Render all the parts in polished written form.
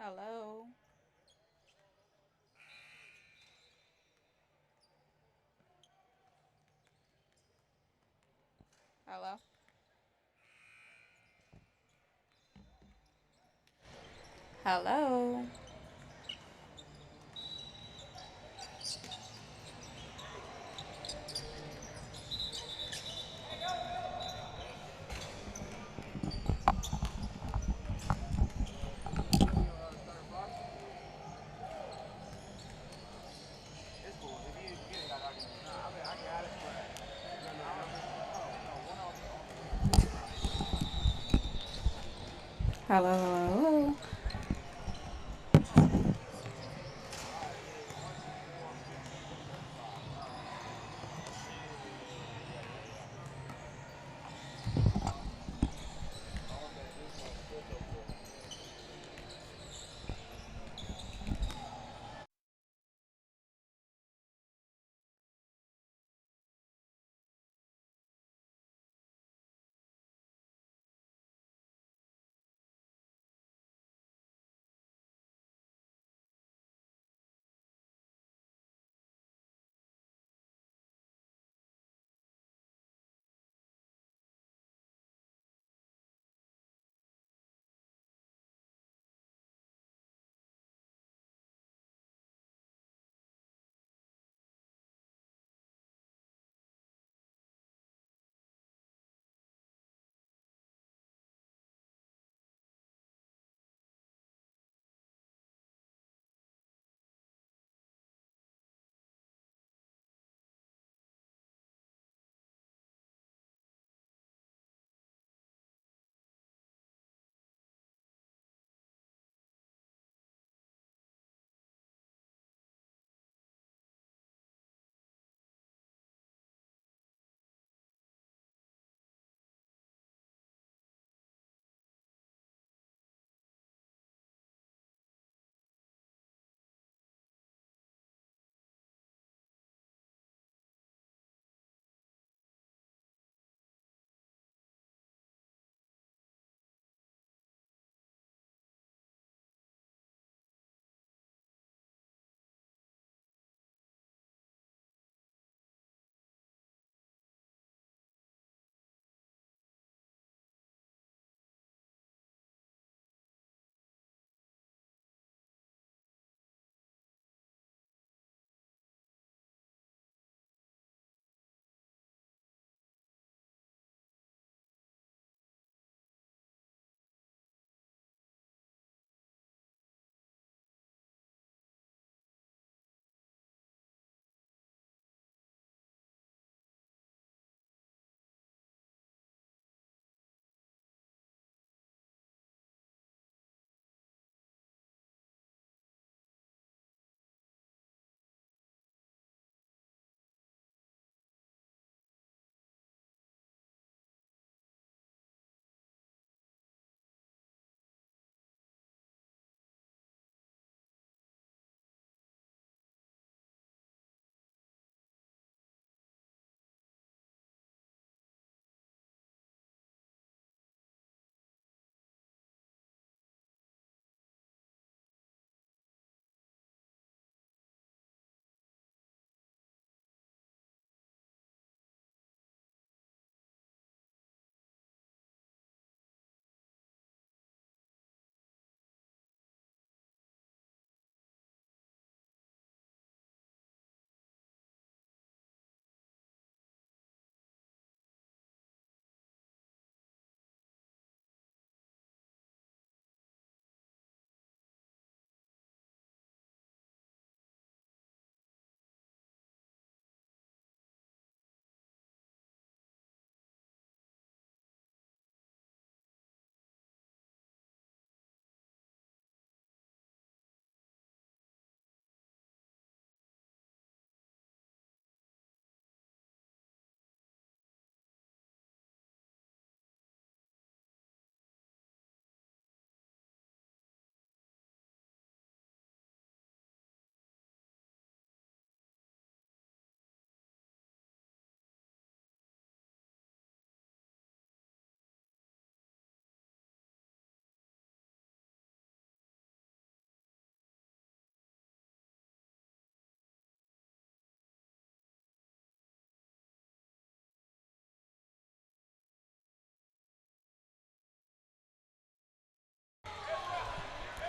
Hello. Hello. Hello. Hello. Hello.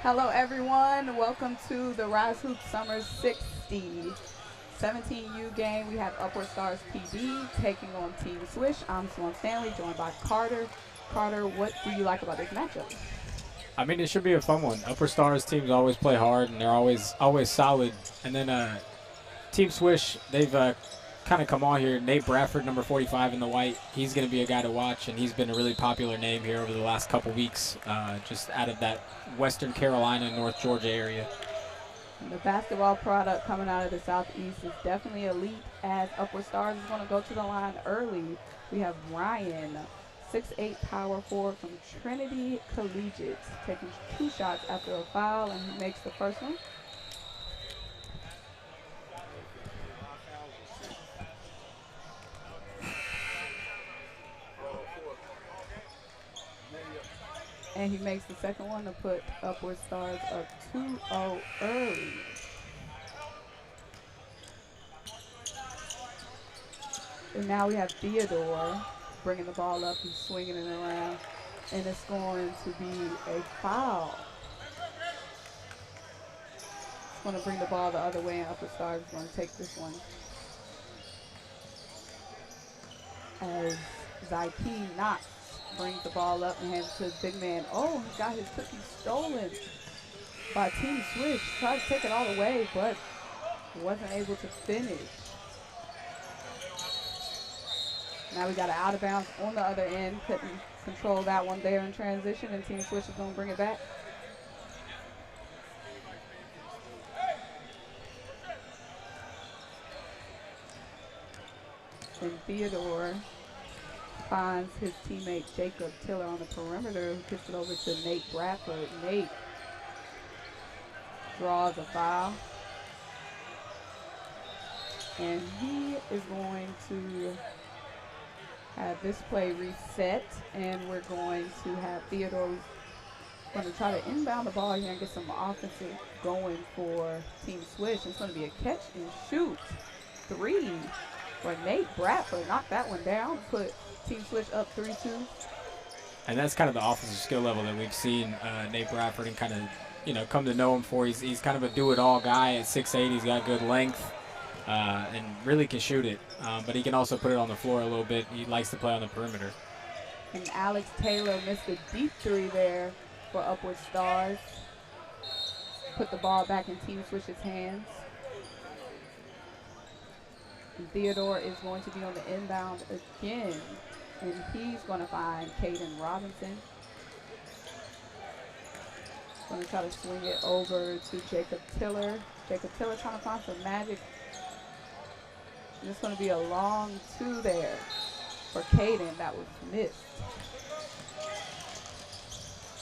Hello, everyone. Welcome to the RYZE Hoops Summer 60 17U game. We have Upward Stars PD taking on Team Swish. I'm Symone Stanley, joined by Carter. Carter, what do you like about this matchup? I mean, it should be a fun one. Upper Stars teams always play hard, and they're always solid. And then Team Swish, they've kind of come on here. Nate Bradford, number 45 in the white, he's going to be a guy to watch, and he's been a really popular name here over the last couple weeks, just out of that Western Carolina, North Georgia area. The basketball product coming out of the Southeast is definitely elite, as Upward Stars is going to go to the line early. We have Ryan, 6'8" power forward from Trinity Collegiate, taking 2 shots after a foul, and he makes the first one. And he makes the second one to put Upward Stars up 2-0 early. And now we have Theodore bringing the ball up and swinging it around. And it's going to be a foul. It's going to bring the ball the other way, and Upward Stars is going to take this one. As Zyke Knox brings the ball up and hands it to his big man. Oh, he got his cookie stolen by Team Swish. Tried to take it all the way, but wasn't able to finish. Now we got an out of bounds on the other end. Couldn't control that one there in transition, and Team Swish is going to bring it back. And Theodore finds his teammate Jacob Tiller on the perimeter, who kicks it over to Nate Bradford. Nate draws a foul. And he is going to have this play reset, and we're going to have Theodore going to try to inbound the ball here and get some offensive going for Team Swish. It's going to be a catch and shoot 3 where Nate Bradford knocked that one down, put Team Swish up 3-2. And that's kind of the offensive skill level that we've seen Nate Bradford and kind of, come to know him for. He's kind of a do-it-all guy at 6'8". He's got good length and really can shoot it. But he can also put it on the floor a little bit. He likes to play on the perimeter. And Alex Taylor missed a deep 3 there for Upward Stars. Put the ball back in Team Swish's hands. And Theodore is going to be on the inbound again. And he's going to find Caden Robinson. Going to try to swing it over to Jacob Tiller. Jacob Tiller trying to find some magic. And it's going to be a long 2 there for Caden. That was missed.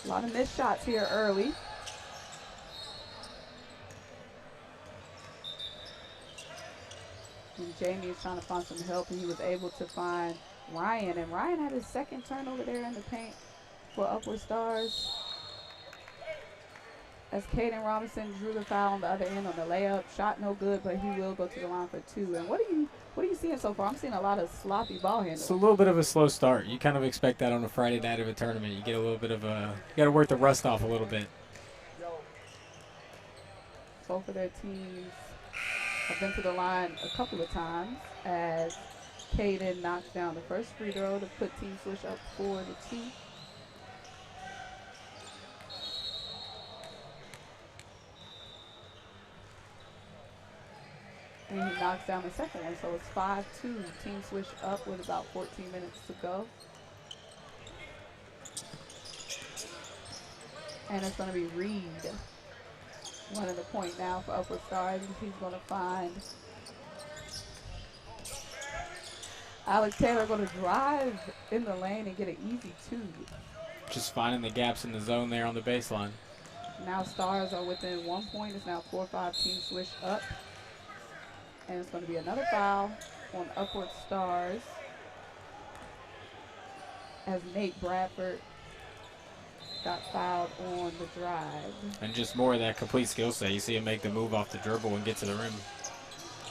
A lot of missed shots here early. And Jamie is trying to find some help, and he was able to find Ryan. And Ryan had his second turnover there in the paint for Upward Stars, as Caden Robinson drew the foul on the other end on the layup. Shot no good, but he will go to the line for 2. And what are you seeing so far? I'm seeing a lot of sloppy ball handling. It's a little bit of a slow start. You kind of expect that on a Friday night of a tournament. You get a little bit of you got to work the rust off a little bit. Both of their teams have been to the line a couple of times, as Caden knocks down the first free throw to put Team Swish up 4-2. And he knocks down the second one, so it's 5-2. Team Swish up with about 14 minutes to go. And it's going to be Reed running the point now for Upward Stars. He's going to find Alex Taylor, going to drive in the lane and get an easy 2. Just finding the gaps in the zone there on the baseline. Now Stars are within 1 point. It's now 4-5. Team Swish up. And it's going to be another foul on Upward Stars, as Nate Bradford got fouled on the drive. And just more of that complete skill set. You see him make the move off the dribble and get to the rim.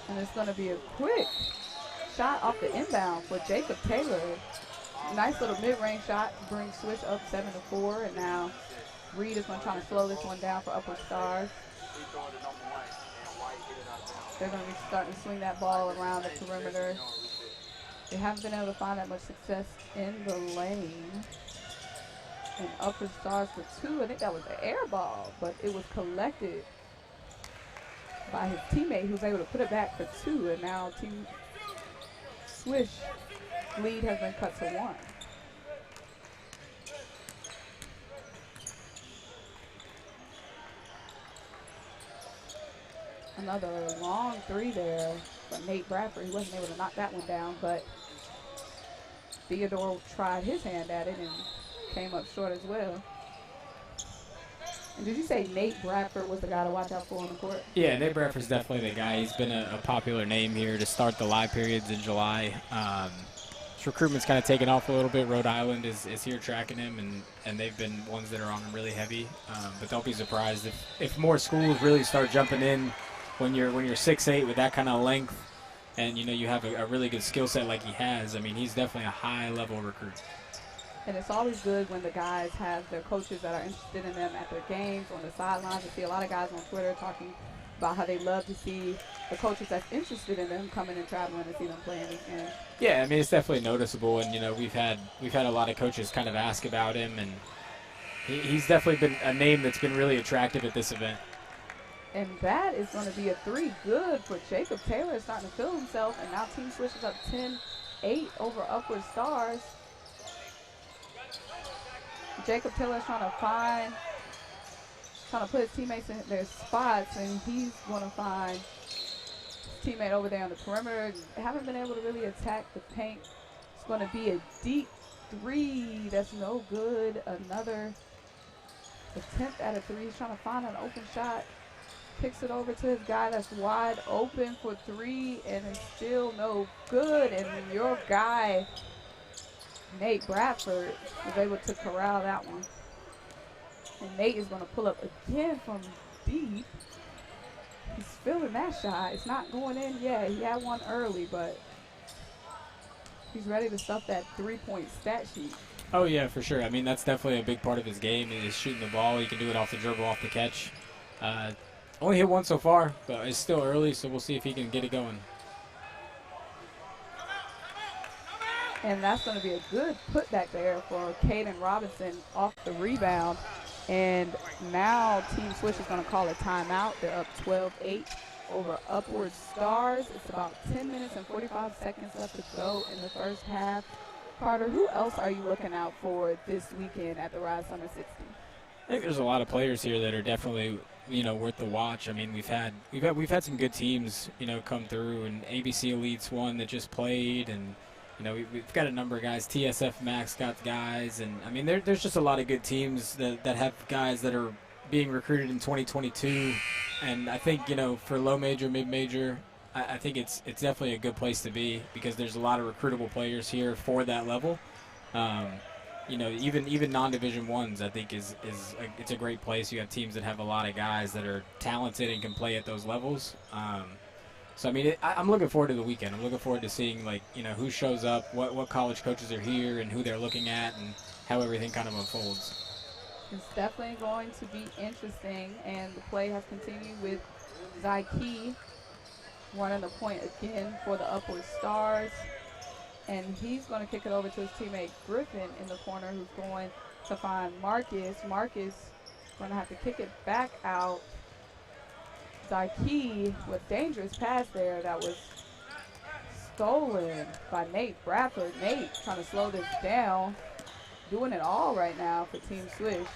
And it's going to be a quick shot off the inbound for Jacob Taylor. Nice little mid-range shot to bring Swish up 7-4. And now Reed is going to try to slow this one down for Upward Stars. They're going to be starting to swing that ball around the perimeter. They haven't been able to find that much success in the lane. And Upward Stars for 2. I think that was an air ball, but it was collected by his teammate who was able to put it back for 2. And now Team Swish lead has been cut to 1. Another long 3 there for Nate Bradford. He wasn't able to knock that one down, but Theodore tried his hand at it and came up short as well. And did you say Nate Bradford was the guy to watch out for on the court? Yeah, Nate Bradford's definitely the guy. He's been a popular name here to start the live periods in July. His recruitment's kind of taken off a little bit. Rhode Island is here tracking him, and they've been ones that are on him really heavy. But don't be surprised if more schools really start jumping in when you're 6'8" with that kind of length, and you have a really good skill set like he has. I mean, he's definitely a high-level recruit. And it's always good when the guys have their coaches that are interested in them at their games, on the sidelines. I see a lot of guys on Twitter talking about how they love to see the coaches that's interested in them coming and traveling to see them play in this game. Yeah, I mean, it's definitely noticeable, and we've had a lot of coaches kind of ask about him, and he's definitely been a name that's been really attractive at this event. And that is going to be a 3. Good for Jacob Taylor, starting to feel himself. And now Team Swish is up 10-8 over Upward Stars. Jacob Taylor's trying to put his teammates in their spots, and he's going to find his teammate over there on the perimeter. Haven't been able to really attack the paint. It's going to be a deep 3. That's no good. Another attempt at a 3. He's trying to find an open shot. Kicks it over to his guy that's wide open for 3, and it's still no good. And your guy, Nate Bradford, was able to corral that one. And Nate is going to pull up again from deep. He's feeling that shot. It's not going in yet. He had one early, but he's ready to stuff that 3-point stat sheet. Oh, yeah, for sure. I mean, that's definitely a big part of his game is shooting the ball. He can do it off the dribble, off the catch. Only hit one so far, but it's still early, so we'll see if he can get it going. And that's going to be a good putback there for Caden Robinson off the rebound. And now Team Swish is going to call a timeout. They're up 12-8 over Upward Stars. It's about 10 minutes and 45 seconds left to go in the first half. Carter, who else are you looking out for this weekend at the RYZE Summer 60? I think there's a lot of players here that are definitely worth the watch. I mean, we've had some good teams come through, and ABC Elite's one that just played, and we've got a number of guys. TSF Max got guys, and I mean there's just a lot of good teams that have guys that are being recruited in 2022, and I think for low major, mid major, I think it's definitely a good place to be because there's a lot of recruitable players here for that level. Even non-division ones, I think it's a great place. You have teams that have a lot of guys that are talented and can play at those levels. So I mean, I'm looking forward to the weekend. I'm looking forward to seeing who shows up, what college coaches are here, and who they're looking at, and how everything kind of unfolds. It's definitely going to be interesting, and the play has continued with Zyke running the point again for the Upward Stars. And he's going to kick it over to his teammate Griffin in the corner, who's going to find Marcus. Marcus going to have to kick it back out. Zyke with dangerous pass there that was stolen by Nate Bradford. Nate trying to slow this down, doing it all right now for Team Swish.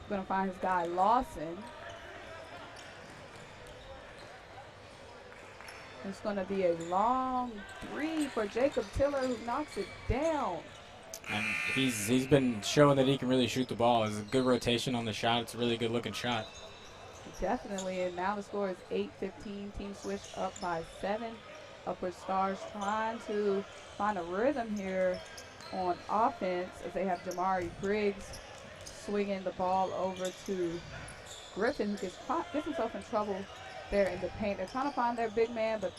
Going to find his guy Lawson. It's going to be a long 3 for Jacob Tiller, who knocks it down. And he's been showing that he can really shoot the ball. It's a good rotation on the shot. It's a really good looking shot. Definitely, and now the score is 8-15. Team Swish up by 7. Upward Stars trying to find a rhythm here on offense as they have Jamari Briggs swinging the ball over to Griffin, who gets himself in trouble there in the paint. They're trying to find their big man, but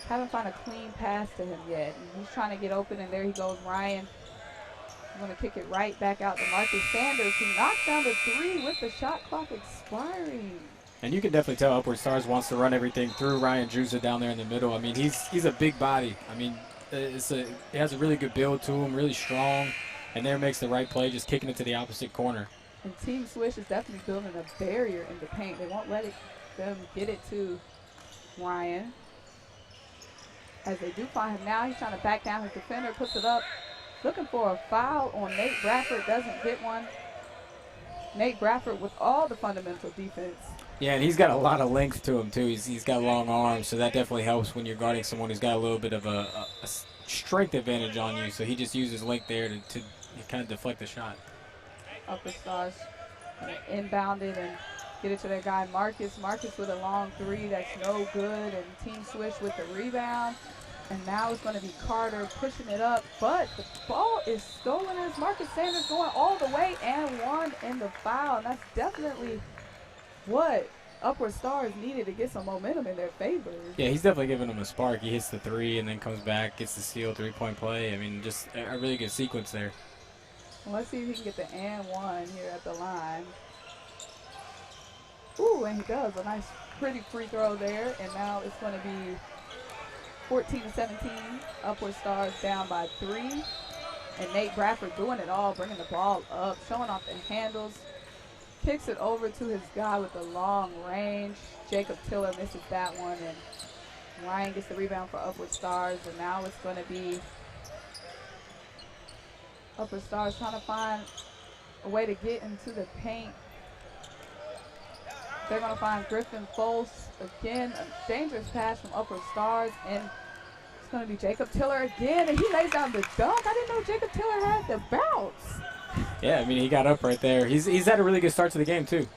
haven't found a clean pass to him yet. And he's trying to get open, and there he goes, Ryan. I'm going to kick it right back out to Marcus Sanders, who knocks down the three with the shot clock expiring. And you can definitely tell Upward Stars wants to run everything through Ryan Juza down there in the middle. I mean, he's a big body. I mean, he has a really good build to him, really strong, and there makes the right play, just kicking it to the opposite corner. And Team Swish is definitely building a barrier in the paint. They won't let them get it to Ryan. As they do find him now, he's trying to back down his defender, puts it up, looking for a foul on Nate Bradford, doesn't get one. Nate Bradford with all the fundamental defense. Yeah, and he's got a lot of length to him, too. He's got long arms, so that definitely helps when you're guarding someone who's got a little bit of a strength advantage on you. So he just uses length there to kind of deflect the shot. Upper Stars inbound it and get it to their guy Marcus. Marcus with a long three that's no good, and Team Swish with the rebound. And now it's going to be Carter pushing it up, but the ball is stolen as Marcus Sanders going all the way and one in the foul. And that's definitely what Upward Stars needed to get some momentum in their favor. Yeah, he's definitely giving them a spark. He hits the three and then comes back, gets the steal, three-point play. I mean, just a really good sequence there. Well, let's see if he can get the and one here at the line. Ooh, and he does. A nice, pretty free throw there. And now it's going to be 14-17. Upward Stars down by 3. And Nate Bradford doing it all, bringing the ball up, showing off the handles. Kicks it over to his guy with the long range. Jacob Tiller misses that one, and Ryan gets the rebound for Upward Stars. And now it's going to be Upward Stars trying to find a way to get into the paint. They're going to find Griffin Folse again. A dangerous pass from Upward Stars, and it's going to be Jacob Tiller again, and he lays down the dunk. I didn't know Jacob Tiller had the bounce. Yeah, I mean, he got up right there. He's had a really good start to the game, too.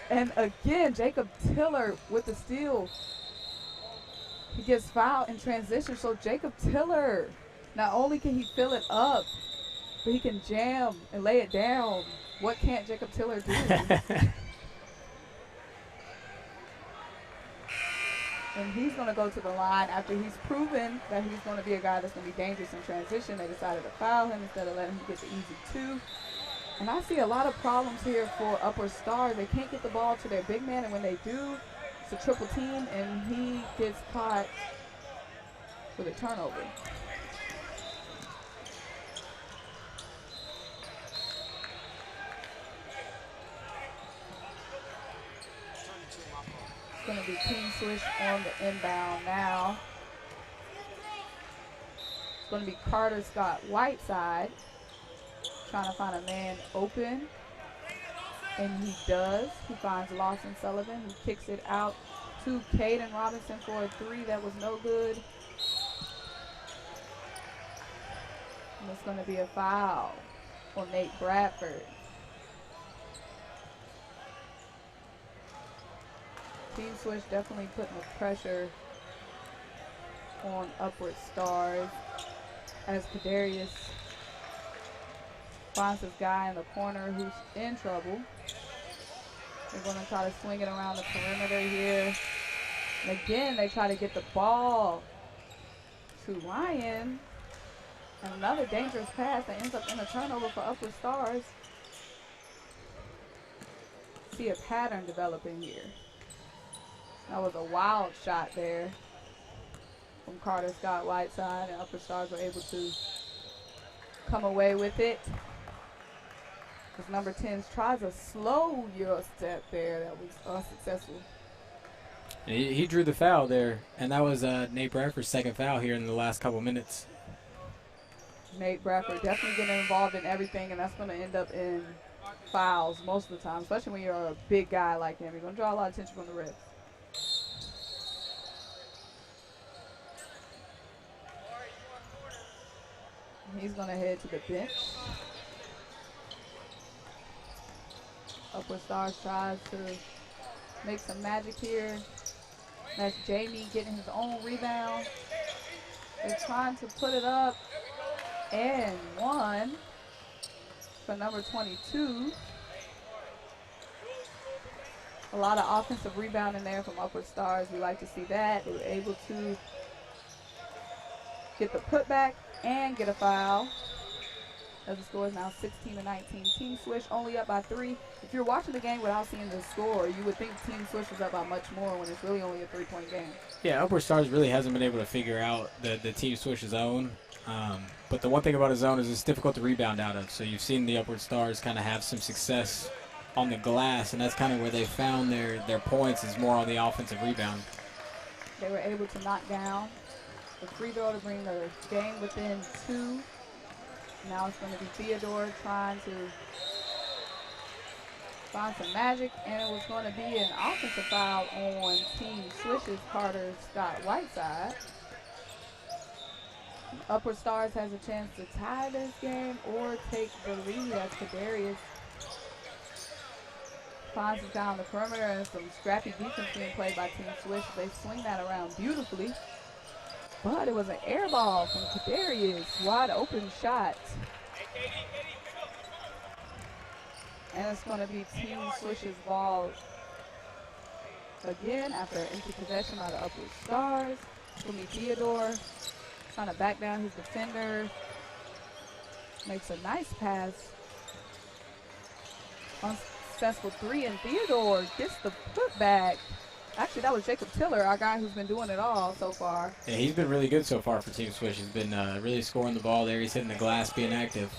And again, Jacob Tiller with the steal. He gets fouled in transition, so Jacob Tiller, not only can he fill it up, but he can jam and lay it down. What can't Jacob Tiller do? And he's going to go to the line after he's proven that he's going to be a guy that's going to be dangerous in transition. They decided to foul him instead of letting him get the easy two. And I see a lot of problems here for Upward Stars. They can't get the ball to their big man, and when they do, it's a triple team, and he gets caught with a turnover. It's going to be Team Swish on the inbound now. It's going to be Carter Scott Whiteside trying to find a man open, and he does. He finds Lawson Sullivan, who kicks it out to Caden Robinson for a three that was no good. And it's going to be a foul on Nate Bradford. Team Swish definitely putting the pressure on Upward Stars as Kadarius finds this guy in the corner who's in trouble. They're going to try to swing it around the perimeter here. And again, they try to get the ball to Ryan. And another dangerous pass that ends up in a turnover for Upward Stars. See a pattern developing here. That was a wild shot there from Carter Scott Whiteside, and Upward Stars were able to come away with it. As number 10 tries a slow Euro step there that was unsuccessful. And he drew the foul there, and that was Nate Bradford's second foul here in the last couple minutes. Nate Bradford definitely getting involved in everything, and that's going to end up in fouls most of the time, especially when you're a big guy like him. You're going to draw a lot of attention from the refs. He's going to head to the bench. Upward Stars tries to make some magic here. That's Jamie getting his own rebound. They're trying to put it up. And one for number 22. A lot of offensive rebounding there from Upward Stars. We like to see that. They were able to get the putback and get a foul. As the score is now 16-19. Team Swish only up by 3. If you're watching the game without seeing the score, you would think Team Swish was up by much more when it's really only a 3-point game. Yeah, Upward Stars really hasn't been able to figure out the Team Swish zone. But the one thing about a zone is it's difficult to rebound out of. So you've seen the Upward Stars kind of have some success on the glass, and that's kind of where they found their points is more on the offensive rebound. They were able to knock down the free throw to bring the game within 2. Now it's going to be Theodore trying to find some magic, and it was going to be an offensive foul on Team Swish's Carter Scott Whiteside. Upward Stars has a chance to tie this game or take the lead as Kadarius finds it down the perimeter, and some scrappy defense being played by Team Swish. They swing that around beautifully. But it was an air ball from Kadarius. Wide open shot. And it's going to be Team Swish's ball again after empty possession by the Upward Stars. It's going to be Theodore trying to back down his defender. Makes a nice pass. Unsuccessful 3, and Theodore gets the putback. Actually, that was Jacob Tiller, our guy who's been doing it all so far. Yeah, he's been really good so far for Team Swish. He's been really scoring the ball there. He's hitting the glass, being active.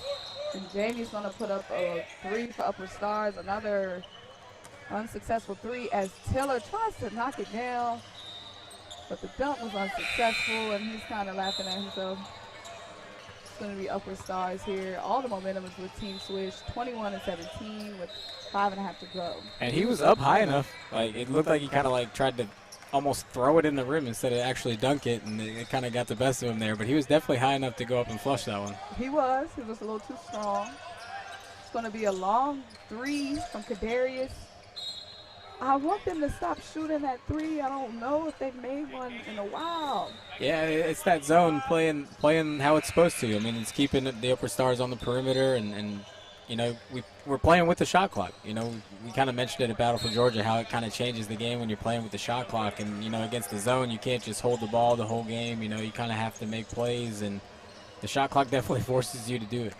And Jamie's going to put up a 3 for Upward Stars. Another unsuccessful 3 as Tiller tries to knock it down. But the dunk was unsuccessful, and he's kind of laughing at himself. It's going to be Upward Stars here. All the momentum is with Team Swish, 21-17 with 5.5 to go. And he was up high enough. Like, it looked like he kind of like tried to almost throw it in the rim instead of actually dunk it, and it kind of got the best of him there. But he was definitely high enough to go up and flush that one. He was a little too strong. It's going to be a long 3 from Kadarius. I want them to stop shooting that 3. I don't know if they've made one in a while. Yeah, it's that zone playing how it's supposed to. I mean, it's keeping the Upward Stars on the perimeter, and you know, we're playing with the shot clock. You know, we kind of mentioned it at Battle for Georgia, how it kind of changes the game when you're playing with the shot clock. And, you know, against the zone, you can't just hold the ball the whole game. You know, you kind of have to make plays, and the shot clock definitely forces you to do it.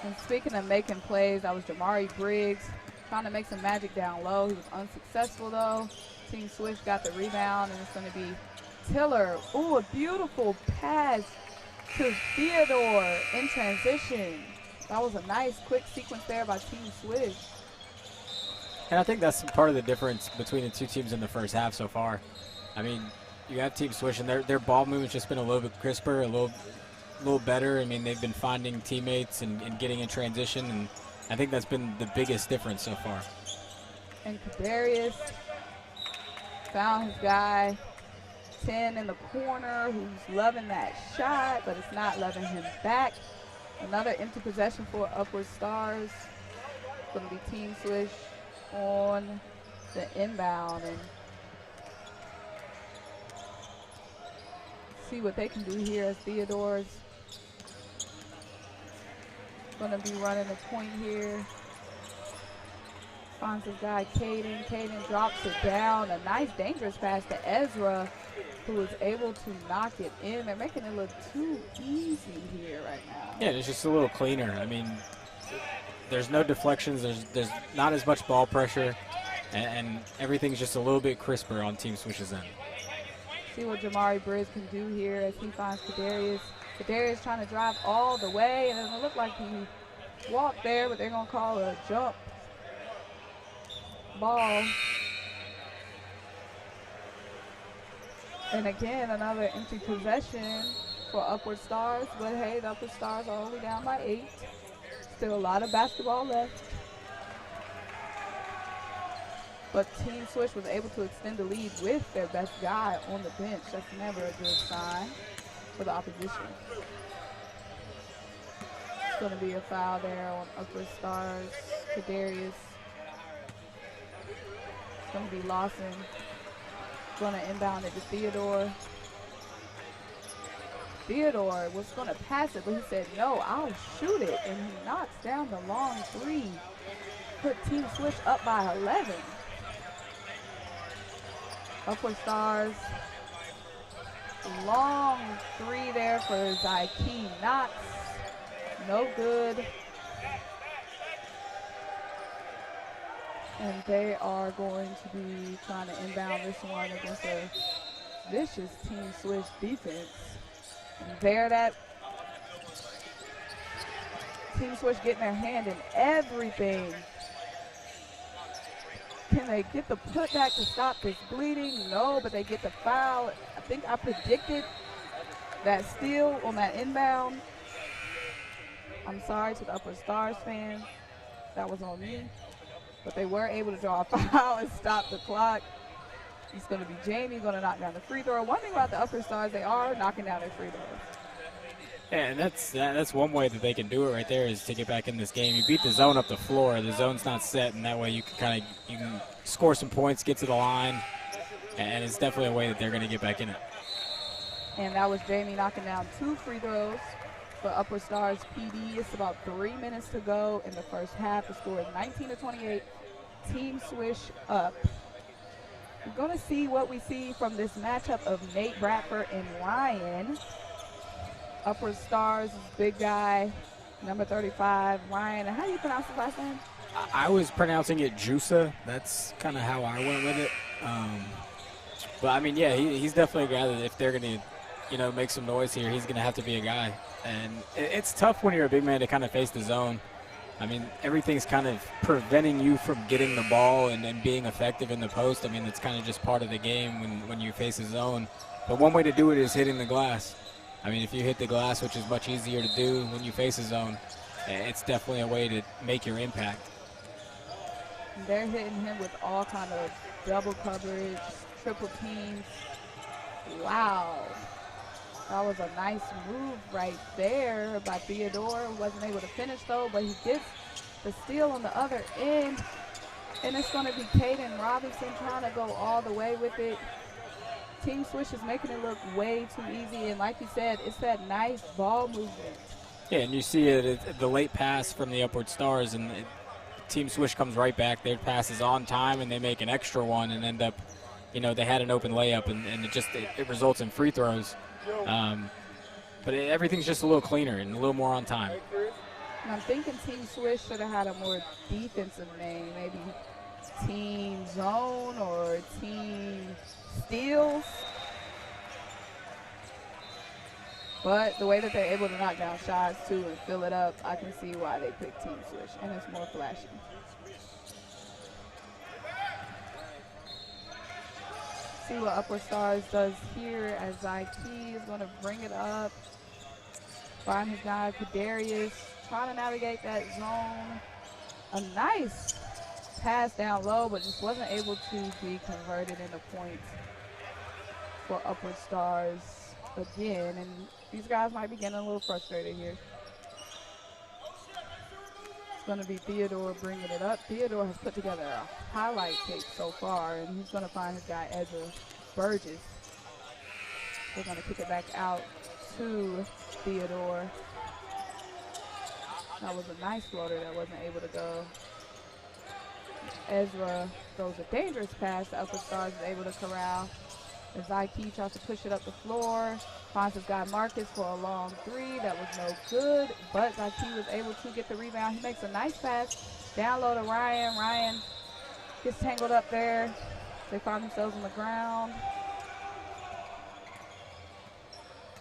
And speaking of making plays, that was Jamari Briggs trying to make some magic down low. He was unsuccessful, though. Team Swish got the rebound, and it's going to be Tiller. Ooh, a beautiful pass to Theodore in transition. That was a nice, quick sequence there by Team Swish. And I think that's part of the difference between the two teams in the first half so far. I mean, you have Team Swish, and their ball movement's just been a little bit crisper, a little better. I mean, they've been finding teammates and getting in transition, and I think that's been the biggest difference so far. And Kadarius found his guy, 10 in the corner, who's loving that shot, but it's not loving him back. Another empty possession for Upward Stars. It's going to be Team Swish on the inbound, and see what they can do here as Theodore's going to be running the point here. Finds his guy, Caden. Caden drops it down. A nice, dangerous pass to Ezra, who is able to knock it in. They're making it look too easy here right now. Yeah, it's just a little cleaner. I mean, there's no deflections. There's not as much ball pressure, and everything's just a little bit crisper on Team Swish's end. See what Jamari Briggs can do here as he finds Kadarius. Kadarius trying to drive all the way, and it doesn't look like he walked there, but they're going to call a jump ball. And again, another empty possession for Upward Stars, but hey, the Upward Stars are only down by 8. Still a lot of basketball left. But Team Swish was able to extend the lead with their best guy on the bench. That's never a good sign for the opposition. It's going to be a foul there on Upward Stars. Kadarius. It's going to be Lawson. Going to inbound it to Theodore. Theodore was going to pass it, but he said, no, I'll shoot it. And he knocks down the long 3. Put Team Swish up by 11. Upward Stars. Long 3 there for Zykeem Knox. No good. And they are going to be trying to inbound this one against a vicious Team Swish defense. And there, that Team Swish getting their hand in everything. Can they get the putback to stop this bleeding? No, but they get the foul. I think I predicted that steal on that inbound. I'm sorry to the Upward Stars fans. That was on me. But they were able to draw a foul and stop the clock. It's going to be Jamie going to knock down the free throw. One thing about the Upward Stars, they are knocking down their free throws. Yeah, and that's one way that they can do it right there is to get back in this game. You beat the zone up the floor. The zone's not set, and that way you can score some points, get to the line, and it's definitely a way that they're going to get back in it. And that was Jamie knocking down 2 free throws for Upward Stars PD. It's about 3 minutes to go in the first half. The score is 19-28. Team Swish up. We're going to see what we see from this matchup of Nate Bradford and Ryan. Upward Stars, big guy, number 35, Ryan. How do you pronounce his last name? I was pronouncing it Jusa. That's kind of how I went with it. But, I mean, yeah, he's definitely a guy that if they're going to, make some noise here, he's going to have to be a guy. And it's tough when you're a big man to kind of face the zone. I mean, everything's kind of preventing you from getting the ball and being effective in the post. I mean, it's kind of just part of the game when you face a zone. But one way to do it is hitting the glass. I mean, if you hit the glass, which is much easier to do when you face a zone, it's definitely a way to make your impact. They're hitting him with all kind of double coverage, triple teams. Wow. That was a nice move right there by Theodore. Wasn't able to finish, though, but he gets the steal on the other end. And it's going to be Caden Robinson trying to go all the way with it. Team Swish is making it look way too easy, and like you said, it's that nice ball movement. Yeah, and you see it, the late pass from the Upward Stars, and Team Swish comes right back. Their pass is on time, and they make an extra one and end up, they had an open layup, and it results in free throws. But everything's just a little cleaner and a little more on time. And I'm thinking Team Swish should have had a more defensive name, maybe Team Zone or Team Steals. But the way that they're able to knock down shots too and fill it up, I can see why they picked Team Swish, and it's more flashy. See what Upward Stars does here as Zyke is going to bring it up. Find his guy, Kadarius, trying to navigate that zone. A nice pass down low, but just wasn't able to be converted into points for Upward Stars again. And these guys might be getting a little frustrated here. It's going to be Theodore bringing it up. Theodore has put together a highlight tape so far, and he's going to find his guy, Ezra Burgess. They're going to kick it back out to Theodore. That was a nice floater that wasn't able to go. Ezra throws a dangerous pass. The Upward Stars is able to corral. As Zyke tries to push it up the floor. Finds his guy Marcus for a long 3. That was no good, but Zyke was able to get the rebound. He makes a nice pass down low to Ryan. Ryan gets tangled up there. They find themselves on the ground.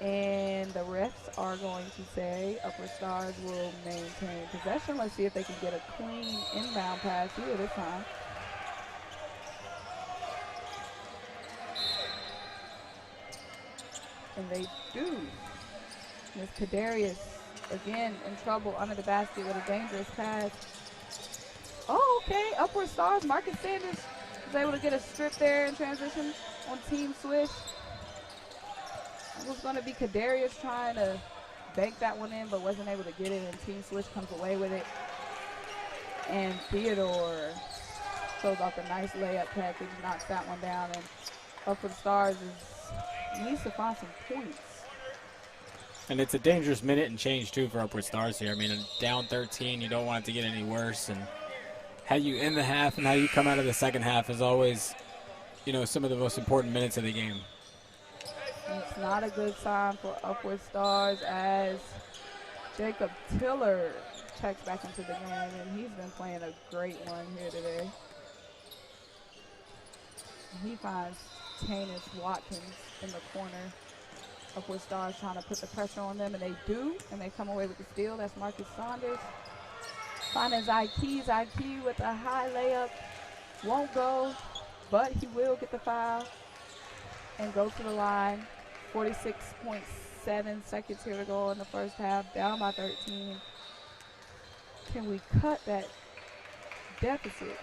And the refs are going to say Upward Stars will maintain possession. Let's see if they can get a clean inbound pass here this time. And they do. Miss Kadarius again in trouble under the basket with a dangerous pass. Oh, okay. Upward Stars. Marcus Sanders was able to get a strip there in transition on Team Swish. It was going to be Kadarius trying to bank that one in, but wasn't able to get it, and Team Swish comes away with it. And Theodore throws off a nice layup package, knocks that one down, and Upward Stars needs to find some points. And it's a dangerous minute and change, too, for Upward Stars here. I mean, down 13, you don't want it to get any worse. And how you end the half and how you come out of the second half is always, some of the most important minutes of the game. It's not a good sign for Upward Stars as Jacob Tiller checks back into the game, and he's been playing a great one here today. He finds Tanis Watkins in the corner. Upward Stars trying to put the pressure on them, and they do, and they come away with the steal. That's Marcus Saunders. Finding Zyke with a high layup. Won't go, but he will get the foul and go to the line. 46.7 seconds here to go in the first half, down by 13. Can we cut that deficit?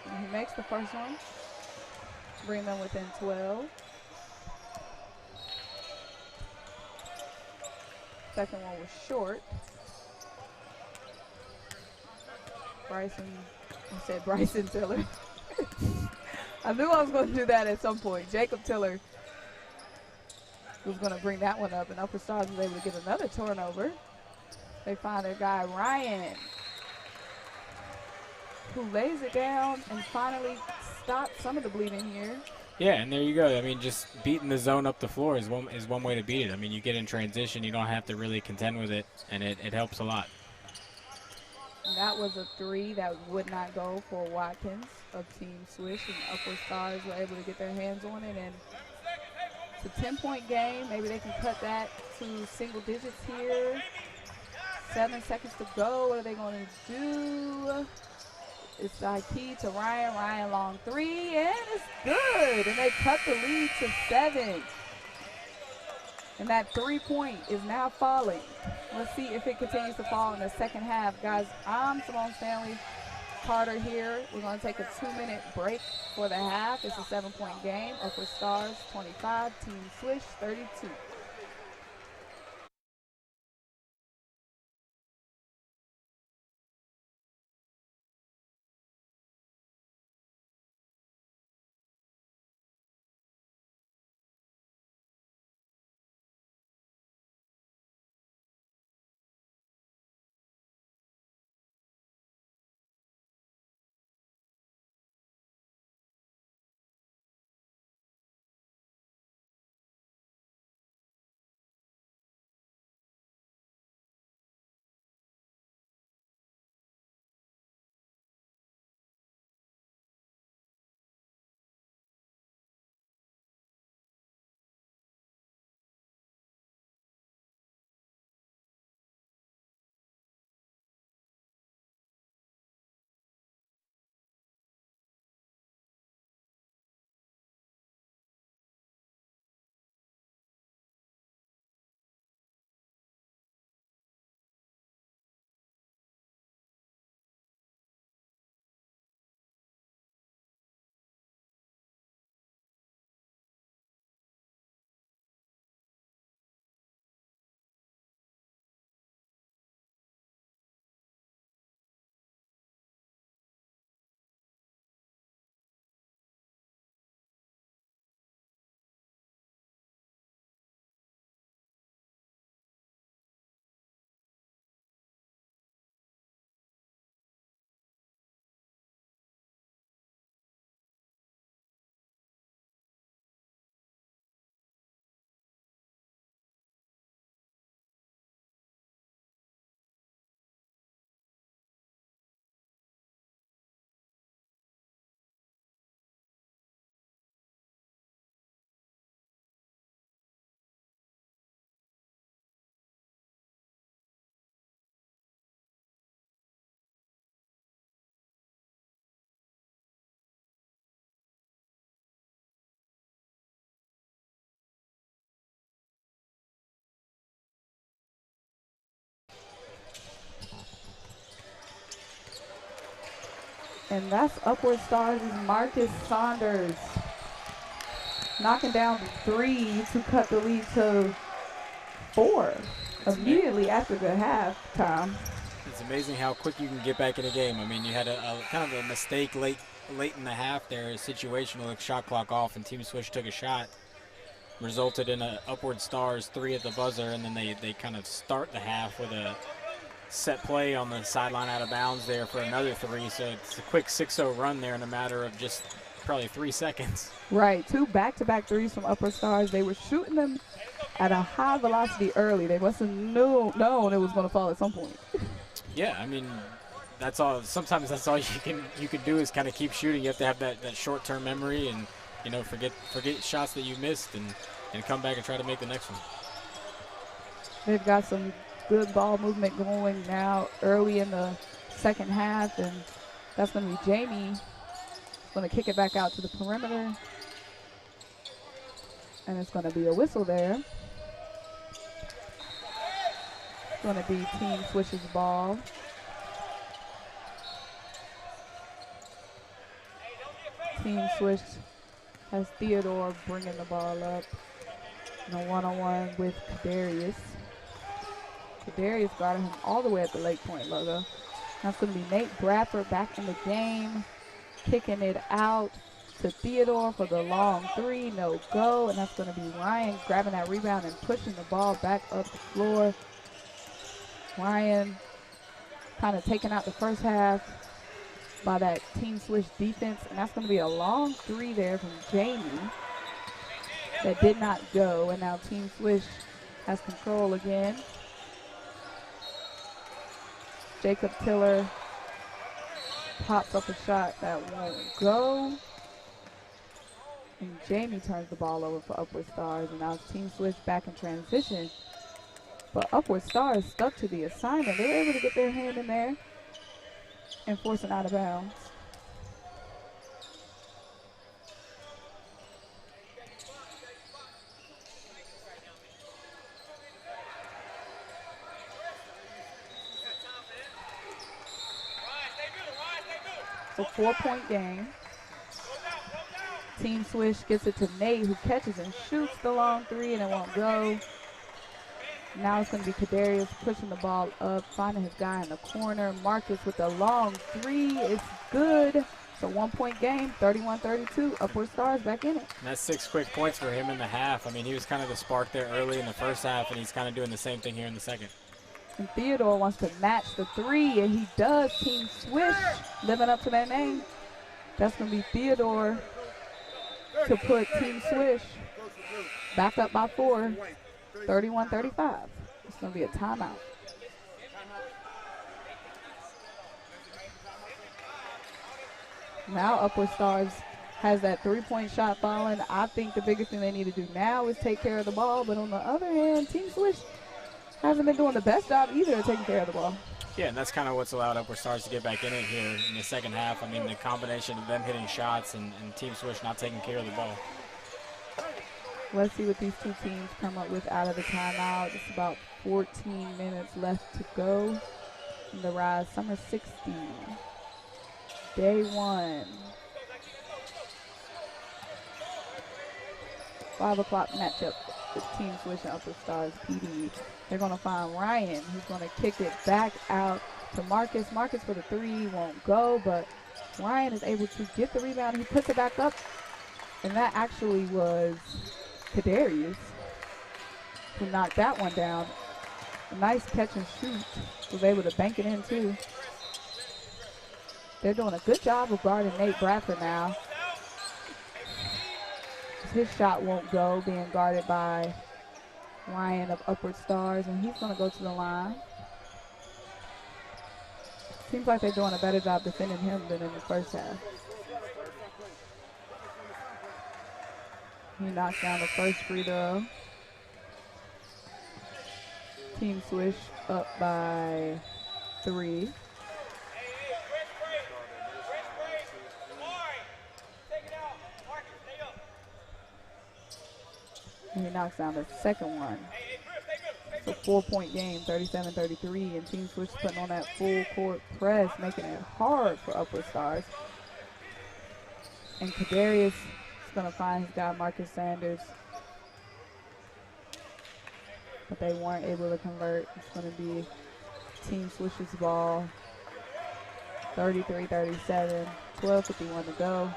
And he makes the first one, bring them within 12. Second one was short. Bryson Tiller. I knew I was going to do that at some point. Jacob Tiller was going to bring that one up, and Upper Stars was able to get another turnover. They find their guy, Ryan, who lays it down and finally stops some of the bleeding here. Yeah, and there you go. I mean, just beating the zone up the floor is one way to beat it. I mean, you get in transition, you don't have to really contend with it, and it helps a lot. That was a three that would not go for Watkins of Team Swish, and Upward Stars were able to get their hands on it. And it's a 10-point game. Maybe they can cut that to single digits here. 7 seconds to go. What are they going to do? It's Zyke to Ryan. Ryan long three, and it's good. And they cut the lead to 7. And that 3-point is now falling. Let's see if it continues to fall in the second half. Guys, I'm Symone Stanley Carter here. We're going to take a 2-minute break for the half. It's a 7-point game. Upper Stars 25, Team Swish 32. And that's Upward Stars' Marcus Saunders knocking down the three to cut the lead to 4 immediately after the halftime. It's amazing how quick you can get back in a game. I mean, you had a kind of a mistake late in the half there, situational, like shot clock off, and Team Swish took a shot, resulted in a Upward Stars 3 at the buzzer, and then they kind of start the half with a set play on the sideline out of bounds there for another 3. So it's a quick 6-0 run there in a matter of just probably 3 seconds. Right, 2 back-to-back threes from Upper Stars. They were shooting them at a high velocity early. They must have known it was going to fall at some point. Yeah, I mean, that's all. Sometimes that's all you can do is kind of keep shooting. You have to have that short-term memory and, you know, forget shots that you missed and come back and try to make the next one. They've got some good ball movement going now early in the second half, and that's going to be Jamie. Going to kick it back out to the perimeter, and it's going to be a whistle there. It's going to be Team Swish's ball. Team Swish has Theodore bringing the ball up in a one-on-one with Kadarius. Kadarius guarded him all the way at the LakePoint logo. That's going to be Nate Bradford back in the game, kicking it out to Theodore for the long three, no go, and that's going to be Ryan grabbing that rebound and pushing the ball back up the floor. Ryan kind of taking out the first half by that Team Swish defense, and that's going to be a long three there from Jamie that did not go, and now Team Swish has control again. Jacob Tiller pops up a shot that won't go. And Jamie turns the ball over for Upward Stars, and now Team Swish back in transition. But Upward Stars stuck to the assignment. They were able to get their hand in there and force it out of bounds. It's a 4-point game. Team Swish gets it to Nate, who catches and shoots the long three, and it won't go. Now it's going to be Kadarius pushing the ball up, finding his guy in the corner. Marcus with the long three. It's good. It's a 1-point game, 31-32. Upward Stars back in it. And that's 6 quick points for him in the half. I mean, he was kind of the spark there early in the first half, and he's kind of doing the same thing here in the second. And Theodore wants to match the three, and he does. Team Swish living up to that name. That's going to be Theodore to put Team Swish back up by 4, 31-35. It's going to be a timeout. Now Upward Stars has that 3-point shot falling. I think the biggest thing they need to do now is take care of the ball, but on the other hand, Team Swish hasn't been doing the best job either of taking care of the ball. Yeah, and that's kind of what's allowed Upward Stars to get back in it here in the second half. I mean, the combination of them hitting shots and Team Swish not taking care of the ball. Let's see what these two teams come up with out of the timeout. It's about 14 minutes left to go in the RYZE Summer 60. Day 1. 5 o'clock matchup with Team Swish and Upward Stars PD. They're going to find Ryan, who's going to kick it back out to Marcus. Marcus for the three won't go, but Ryan is able to get the rebound. He puts it back up, and that actually was Kadarius who knocked that one down. A nice catch and shoot. Was able to bank it in too. They're doing a good job of guarding Nate Bradford now. His shot won't go, being guarded by Ryan of Upward Stars, and he's going to go to the line. Seems like they're doing a better job defending him than in the first half. He knocks down the first free throw. Team Swish up by 3. And he knocks down the second one. It's a 4-point game, 37-33, and Team Swish putting on that full court press, making it hard for Upward Stars. And Kadarius is going to find his guy, Marcus Sanders. But they weren't able to convert. It's going to be Team Swish's ball. 33-37, 12:51 to go.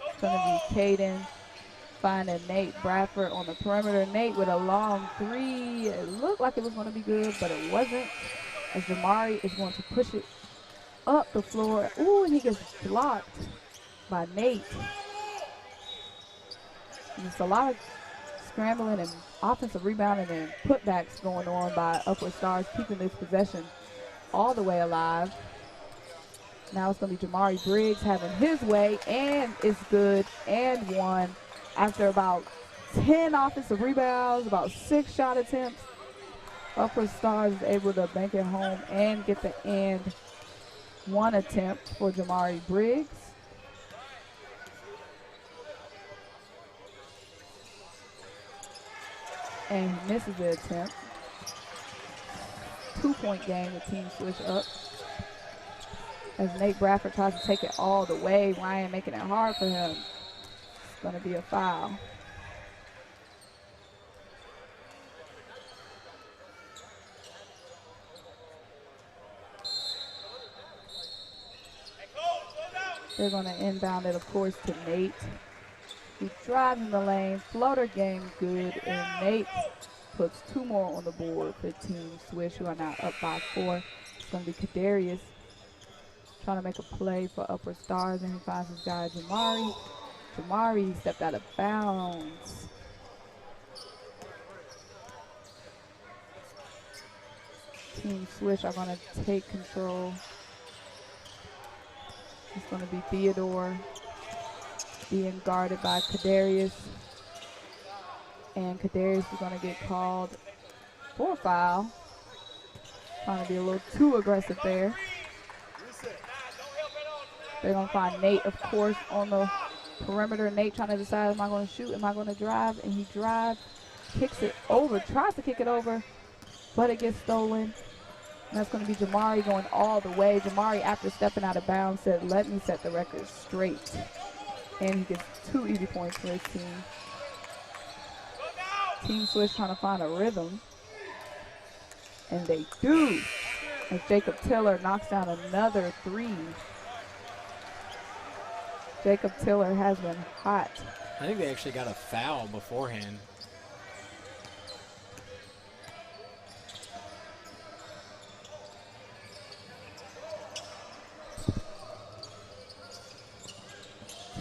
It's going to be Caden finding Nate Bradford on the perimeter. Nate with a long three. It looked like it was going to be good, but it wasn't. As Jamari is going to push it up the floor. Ooh, and he gets blocked by Nate. There's a lot of scrambling and offensive rebounding and putbacks going on by Upward Stars, keeping this possession all the way alive. Now it's going to be Jamari Briggs having his way, and it's good and one. After about 10 offensive rebounds, about 6 shot attempts, Upward Stars is able to bank it home and get the and one attempt for Jamari Briggs. And he misses the attempt. 2-point game with Team Swish up. As Nate Bradford tries to take it all the way, Ryan making it hard for him. It's going to be a foul. They're going to inbound it, of course, to Nate. He drives in the lane, floater game good, and Nate puts 2 more on the board for Team Swish, who are now up by 4. It's going to be Kadarius trying to make a play for Upward Stars, and he finds his guy Jamari. Jamari stepped out of bounds. Team Swish are going to take control. It's going to be Theodore being guarded by Kadarius. And Kadarius is going to get called for a foul. Trying to be a little too aggressive there. They're going to find Nate, of course, on the perimeter. Nate trying to decide, am I going to shoot, am I going to drive? And he drives, kicks it over, tries to kick it over, but it gets stolen. And that's going to be Jamari going all the way. Jamari, after stepping out of bounds, said, let me set the record straight. And he gets 2 easy points for his team. Team Swish trying to find a rhythm. And they do. As Jacob Tiller knocks down another 3. Jacob Tiller has been hot. I think they actually got a foul beforehand.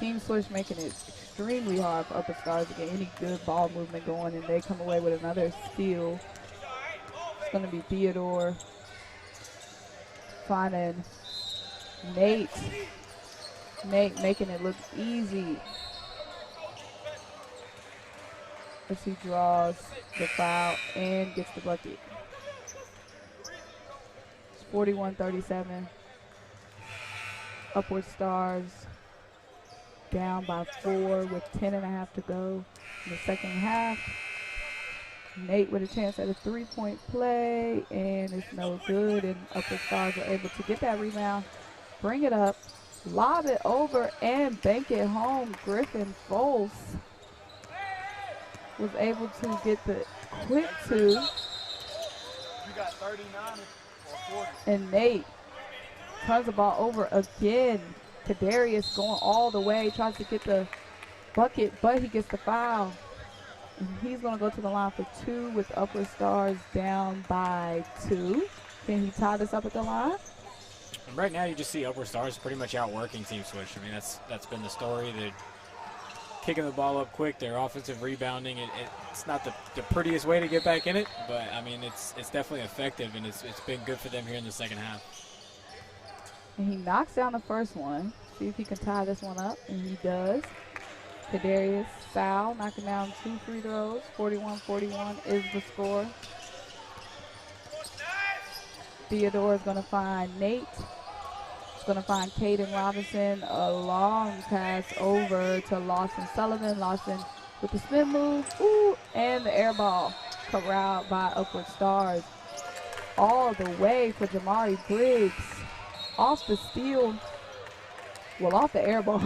Team Swish making it extremely hard for Upper Stars to get any good ball movement going, and they come away with another steal. It's going to be Theodore finding Nate. Nate making it look easy as he draws the foul and gets the bucket. It's 41-37. Upward Stars down by 4 with 10.5 to go in the second half. Nate with a chance at a 3-point play, and it's no good, and Upward Stars are able to get that rebound, bring it up, lob it over, and bank it home. Griffin Foles was able to get the quick 2. You got 39 or 40. And Nate turns the ball over again. Kadarius going all the way, tries to get the bucket, but he gets the foul. And he's going to go to the line for 2 with Upward Stars down by 2. Can he tie this up at the line? And right now you just see Upward Stars pretty much outworking Team Swish. I mean, that's been the story. They're kicking the ball up quick. They're offensive rebounding. It's not the prettiest way to get back in it, but, I mean, it's definitely effective, and it's been good for them here in the second half. And he knocks down the first one. See if he can tie this one up, and he does. Kadarius foul, knocking down 2 free throws. 41-41 is the score. Theodore is going to find Nate. He's going to find Caden Robinson. A long pass over to Lawson Sullivan. Lawson with the spin move. Ooh, and the air ball corralled by Upward Stars. All the way for Jamari Briggs. Off the steal. Well, off the air ball.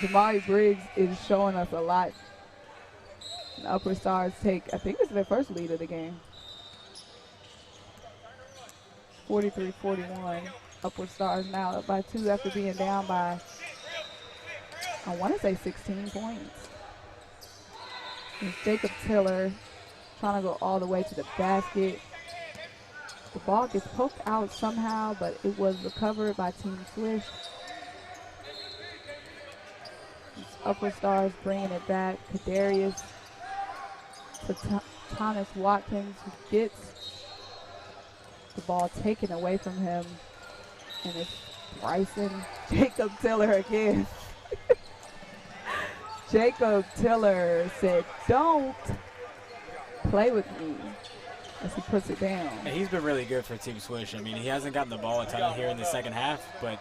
Jamari Briggs is showing us a lot. And Upward Stars take, I think it's their first lead of the game. 43-41. Upward Stars now up by 2 after being down by, I want to say 16 points. It's Jacob Tiller trying to go all the way to the basket. The ball gets poked out somehow, but it was recovered by Team Swish. It's Upward Stars bringing it back. Kadarius to Thomas Watkins, who gets the ball taken away from him. And it's Bryson Jacob Tiller again. Jacob Tiller said, "Don't play with me," as he puts it down. And he's been really good for Team Swish. I mean, he hasn't gotten the ball a ton here in the second half, but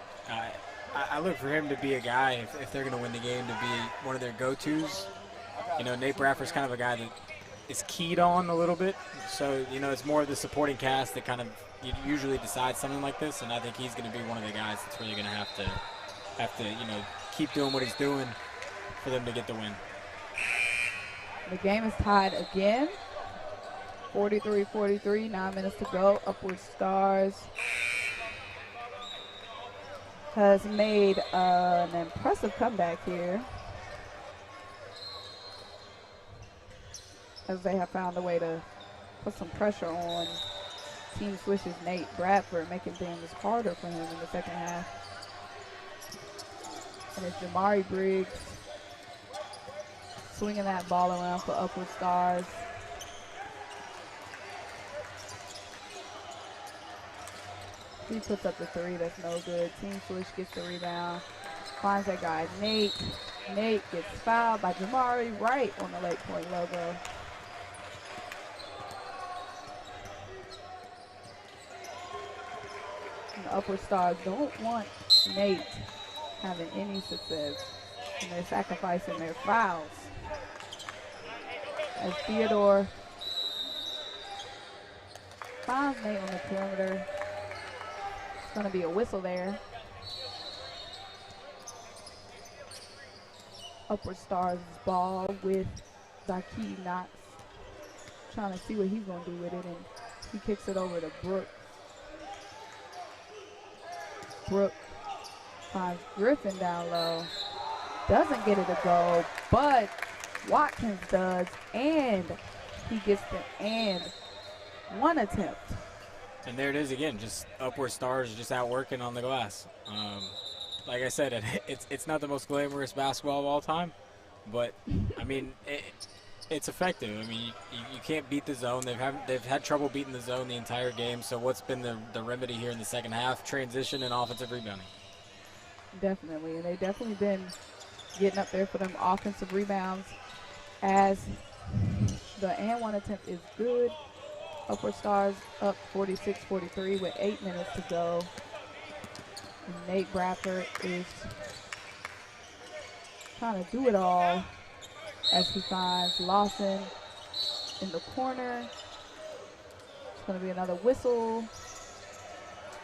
I look for him to be a guy, if they're going to win the game, to be one of their go-tos. You know, Nate Bradford's kind of a guy that is keyed on a little bit. So, you know, it's more of the supporting cast that kind of usually decides something like this, and I think he's going to be one of the guys that's really going to have to, you know, keep doing what he's doing for them to get the win. The game is tied again. 43-43, 9 minutes to go. Upward Stars has made an impressive comeback here, as they have found a way to put some pressure on Team Swish's Nate Bradford, making things harder for him in the second half. And it's Jamari Briggs swinging that ball around for Upward Stars. He puts up the three, that's no good. Team Swish gets the rebound, finds that guy, Nate. Nate gets fouled by Jamari right on the LakePoint logo. And the Upward Stars don't want Nate having any success, and they're sacrificing their fouls. As Theodore finds Nate on the perimeter. It's going to be a whistle there. Upward Stars ball with Zaki Knox, trying to see what he's going to do with it, and he kicks it over to Brooke. Brooke finds Griffin down low. Doesn't get it to go, but Watkins does, and he gets the and one attempt. And there it is again, just Upward Stars just out working on the glass. Like I said, it's not the most glamorous basketball of all time, but I mean it's effective. I mean you can't beat the zone. They've had trouble beating the zone the entire game. So what's been the remedy here in the second half? Transition and offensive rebounding. Definitely, and they've definitely been getting up there for them offensive rebounds, as the and one attempt is good. Upward Stars up 46-43 with 8 minutes to go. And Nate Bradford is trying to do it all as he finds Lawson in the corner. It's going to be another whistle.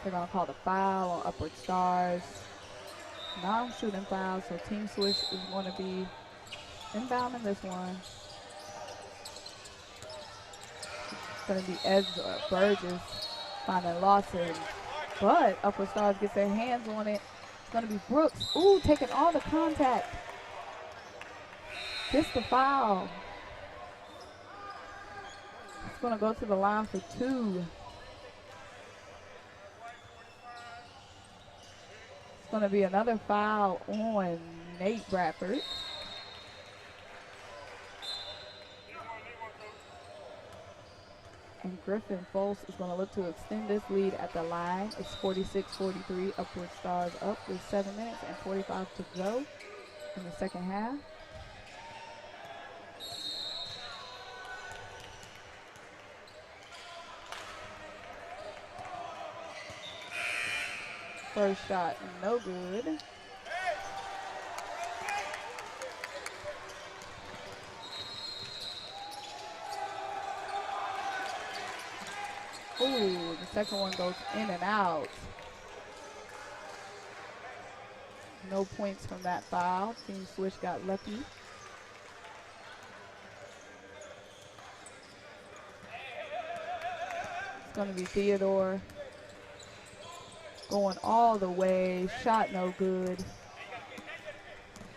They're going to call the foul on Upward Stars. Non-shooting foul, so Team Swish is going to be inbound in this one. It's going to be Ezra Burgess finding Lawson, but Upward Stars gets their hands on it. It's going to be Brooks. Ooh, taking all the contact. Gets the foul. It's going to go to the line for two. It's going to be another foul on Nate Bradford. And Griffin Folse is going to look to extend this lead at the line. It's 46-43. Upward Stars up with 7 minutes and 45 to go in the second half. First shot, no good. Ooh, the second one goes in and out. No points from that foul. Team Swish got lucky. It's going to be Theodore going all the way. Shot no good.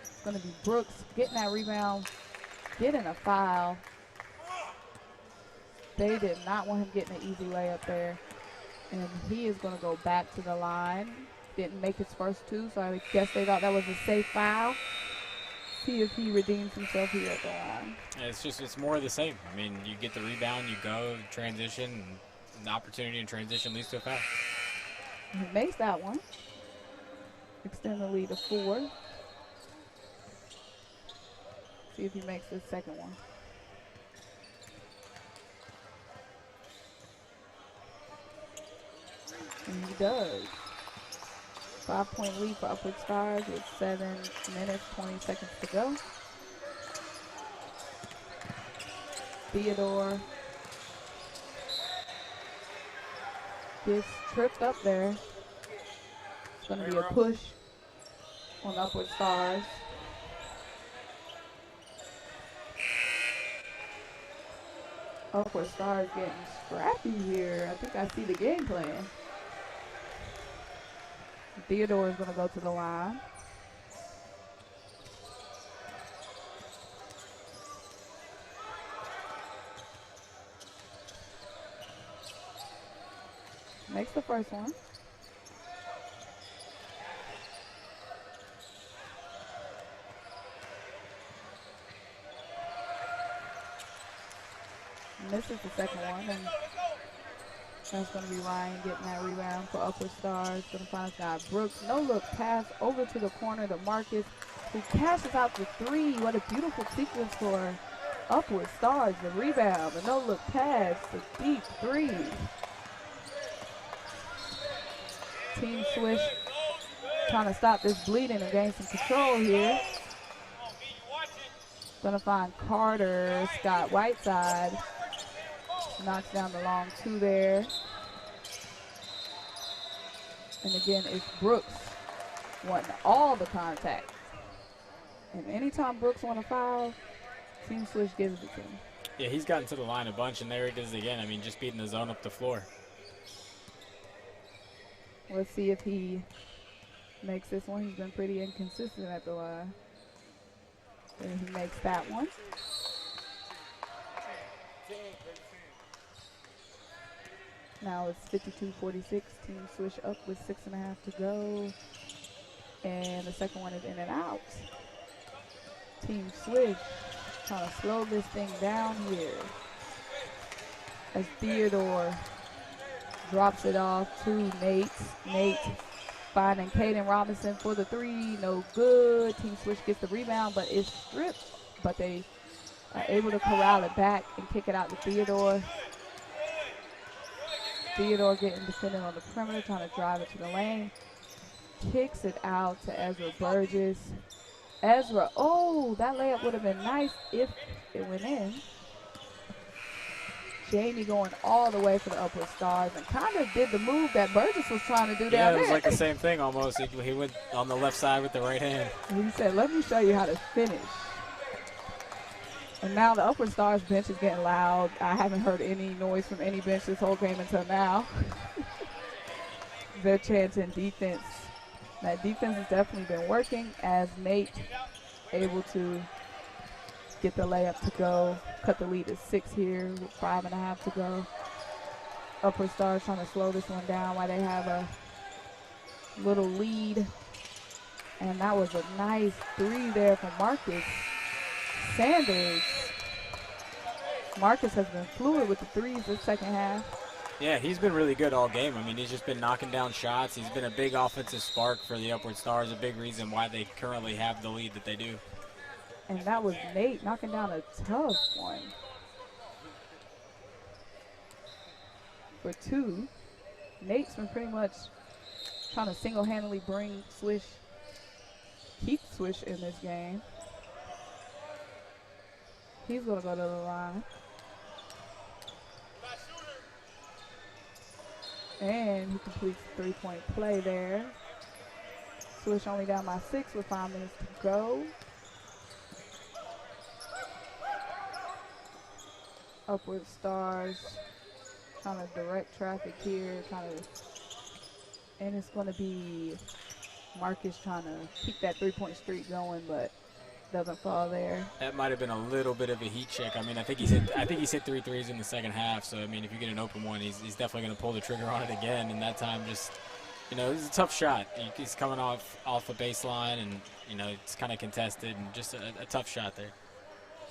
It's going to be Brooks getting that rebound, getting a foul. They did not want him getting an easy layup there. And he is going to go back to the line. Didn't make his first two, so I guess they thought that was a safe foul. see if he redeems himself here at the line. It's more of the same. I mean, you get the rebound, you go, transition, and the opportunity in transition leads to a foul. He makes that one. Extend the lead to 4. See if he makes the second one. And he does. 5-point lead for Upward Stars with 7 minutes, 20 seconds to go. Theodore gets tripped up there. It's going to be a push on Upward Stars. Upward Stars getting scrappy here. I think I see the game plan. Theodore is going to go to the line. Makes the first one. Misses the second one, and that's going to be Ryan getting that rebound for Upward Stars. Going to find his guy Brooks. No look pass over to the corner to Marcus, who cashes out the 3. What a beautiful sequence for Upward Stars. The rebound, the no look pass, the deep 3. Team Swish trying to stop this bleeding and gain some control here. Gonna find Carter, Scott Whiteside. Knocks down the long 2 there. And again, it's Brooks wanting all the contact. And anytime Brooks wants a foul, Team Swish gives it to him. Yeah, he's gotten to the line a bunch, and there he does it again. I mean, just beating the zone up the floor. Let's see if he makes this one. He's been pretty inconsistent at the line. And he makes that one. Now it's 52-46. Team Swish up with 6.5 to go. And the second one is in and out. Team Swish trying to slow this thing down here. As Theodore drops it off to Nate. Nate finding Caden Robinson for the 3. No good. Team Swish gets the rebound, but it's stripped. But they are able to corral it back and kick it out to Theodore. Theodore getting defended on the perimeter, trying to drive it to the lane. Kicks it out to Ezra Burgess. Ezra, oh, that layup would have been nice if it went in. Jamie going all the way for the Upward Stars and kind of did the move that Burgess was trying to do down there. Yeah, it was like the same thing almost. He went on the left side with the right hand. He said, let me show you how to finish. And now the Upward Stars bench is getting loud. I haven't heard any noise from any bench this whole game until now. They're chanting defense. That defense has definitely been working as Nate able to get the layup to go. Cut the lead to 6 here with 5.5 to go. Upward Stars trying to slow this one down while they have a little lead. And that was a nice 3 there from Marcus Sanders. Marcus has been fluid with the 3s this second half. Yeah, he's been really good all game. I mean, he's just been knocking down shots. He's been a big offensive spark for the Upward Stars, a big reason why they currently have the lead that they do. And that was Nate knocking down a tough one. For 2. Nate's been pretty much trying to single-handedly keep Swish in this game. He's going to go to the line. And he completes the 3-point play there. Swish only down by 6 with 5 minutes to go. Upward Stars trying to direct traffic here, and it's going to be Marcus trying to keep that 3-point streak going, but doesn't fall there. That might have been a little bit of a heat check. I mean, I think he's hit 3 threes in the second half. So I mean, if you get an open one, he's definitely going to pull the trigger on it again. And that time, just You know, it's a tough shot. He's coming off a baseline, and you know it's kind of contested, and just a tough shot there.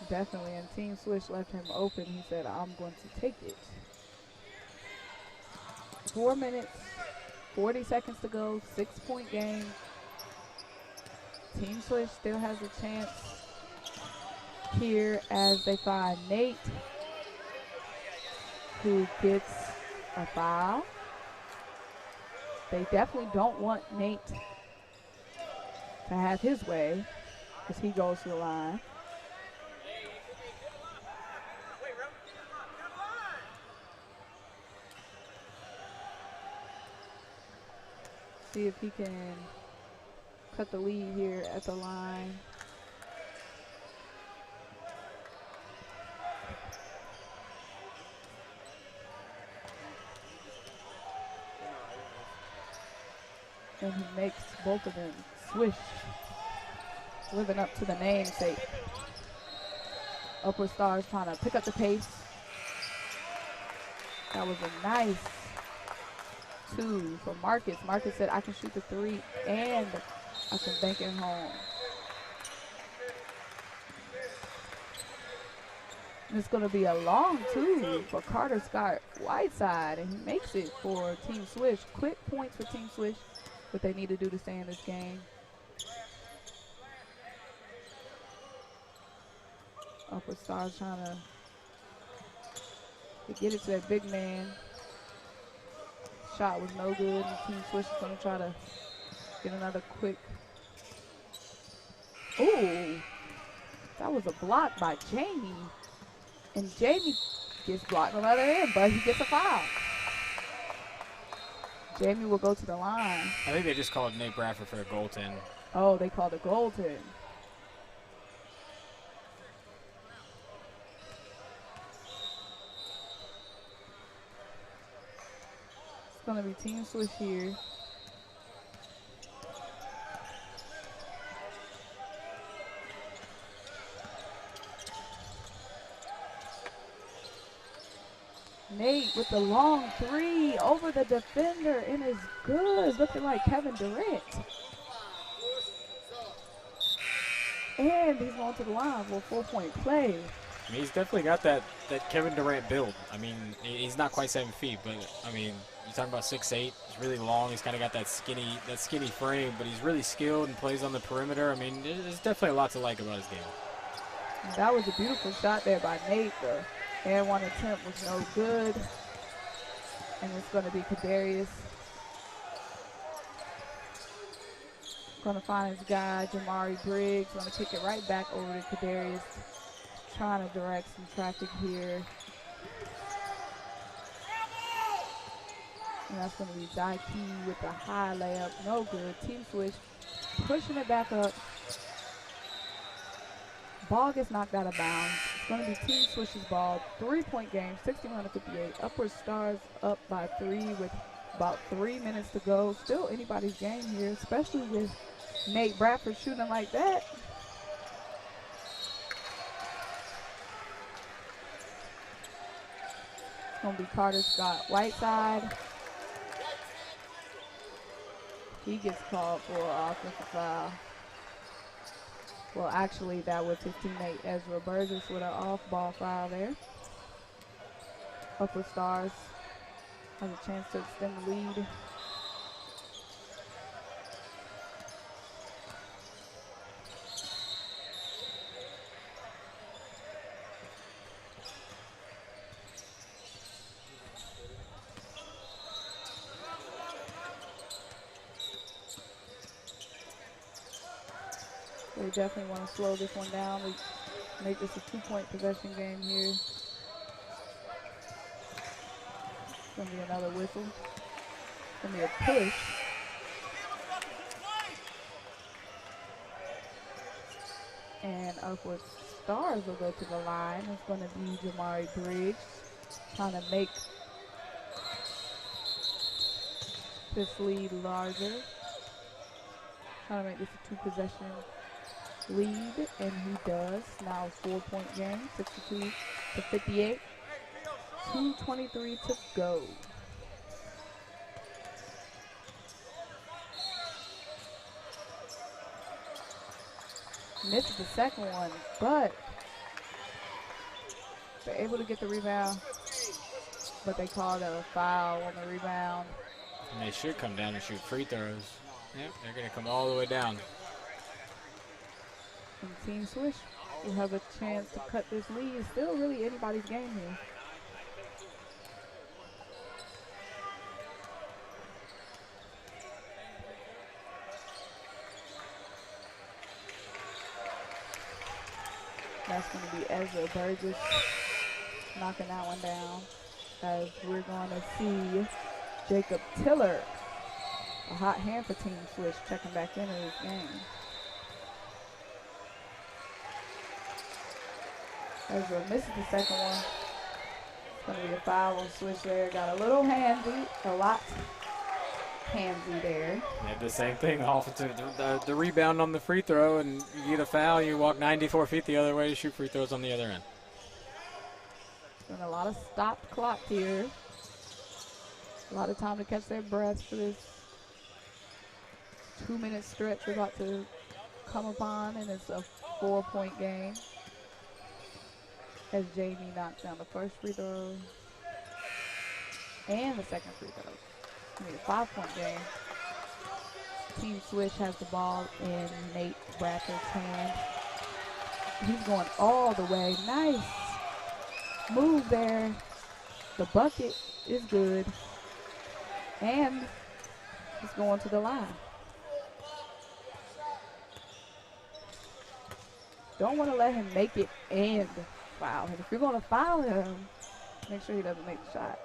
Definitely, and Team Swish left him open. He said, I'm going to take it. 4 minutes, 40 seconds to go, 6-point game. Team Swish still has a chance here as they find Nate, who gets a foul. They definitely don't want Nate to have his way as he goes to the line. See if he can cut the lead here at the line. And he makes both of them swish, living up to the namesake. Upward Stars trying to pick up the pace. That was a nice 2 for Marcus. Marcus said, I can shoot the 3 and I can bank it home. And it's going to be a long 2 for Carter Scott Whiteside, and he makes it for Team Swish. Quick points for Team Swish, what they need to do to stay in this game. Upward Stars trying to get it to that big man. Shot was no good, and Team Swish is going to try to get another quick. Ooh, that was a block by Jamie. And Jamie gets blocked on the other end, but he gets a foul. Jamie will go to the line. I think they just called Nate Bradford for a goaltend. Oh, they called a goaltend. It's going to be Team Swish here. Nate with the long 3 over the defender and is good, looking like Kevin Durant. And he's going to the line for a 4-point play. I mean, he's definitely got that Kevin Durant build. I mean, he's not quite 7 feet, but I mean, you're talking about 6'8". He's really long. He's kind of got that skinny frame, but he's really skilled and plays on the perimeter. I mean, there's definitely a lot to like about his game. And that was a beautiful shot there by Nate. The and one attempt was no good. And it's going to be Kadarius. Going to find his guy, Jamari Briggs. Going to kick it right back over to Kadarius. Trying to direct some traffic here. And that's going to be Zyke with the high layup. No good. Team Swish pushing it back up. Ball gets knocked out of bounds. It's going to be Team Swish's ball. 3-point game, 61-58. Upward Stars up by 3 with about 3 minutes to go. Still anybody's game here, especially with Nate Bradford shooting like that. It's going to be Carter Scott Whiteside. He gets called for an offensive foul. Well, actually, that was his teammate Ezra Burgess with an off-ball foul there. Upward Stars has a chance to extend the lead. They definitely want to slow this one down. We make this a 2-point possession game here. It's going to be another whistle. It's going to be a push. And Upward Stars will go to the line. It's going to be Jamari Briggs trying to make this lead larger. Trying to make this a 2-possession lead, and he does. Now a 4-point game, 62-58. 2:23 to go. Missed the second one, but they're able to get the rebound. But they called a foul on the rebound. And they should come down and shoot free throws. Yep, they're going to come all the way down. And Team Swish will have a chance to cut this lead. It's still really anybody's game here. That's going to be Ezra Burgess knocking that one down. As we're going to see Jacob Tiller, a hot hand for Team Swish, checking back into this game. Ezra misses the second one. It's going to be a foul on Swish there. Got a little handsy, a lot handsy there. They have the same thing, offensive, the rebound on the free throw, and you get a foul, you walk 94 feet the other way to shoot free throws on the other end. And a lot of stopped clock here. A lot of time to catch their breath for this 2-minute stretch we're about to come upon, and it's a 4-point game. As Jamie knocks down the first free throw and the second free throw. It's going to be a 5-point game. Team Swish has the ball in Nate Bradford's hand. He's going all the way. Nice move there. The bucket is good. And he's going to the line. Don't want to let him make it and foul him. If you're going to foul him, make sure he doesn't make the shot.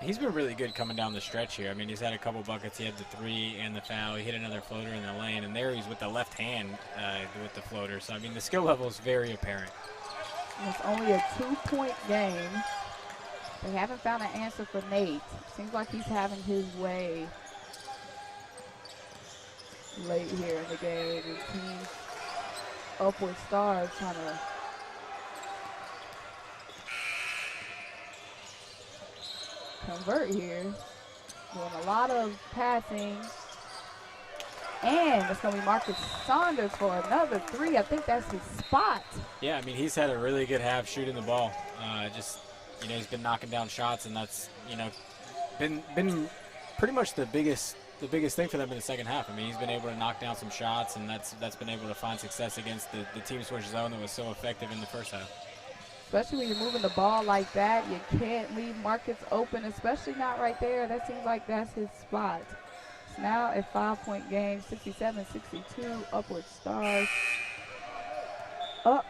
He's been really good coming down the stretch here. I mean, he's had a couple buckets. He had the 3 and the foul. He hit another floater in the lane, and there he's with the left hand with the floater. So, I mean, the skill level is very apparent. And it's only a 2-point game. They haven't found an answer for Nate. Seems like he's having his way late here in the game. And Team Upward Stars trying to convert here. Doing a lot of passing. And it's going to be Marcus Saunders for another 3. I think that's his spot. Yeah, I mean, he's had a really good half shooting the ball. He's been knocking down shots, and that's, been pretty much the biggest thing for them in the second half. I mean, he's been able to knock down some shots, and that's been able to find success against the Team Swish zone that was so effective in the first half. Especially when you're moving the ball like that, you can't leave Marcus open, especially not right there. That seems like that's his spot. It's now a 5-point game, 67-62, Upward Stars up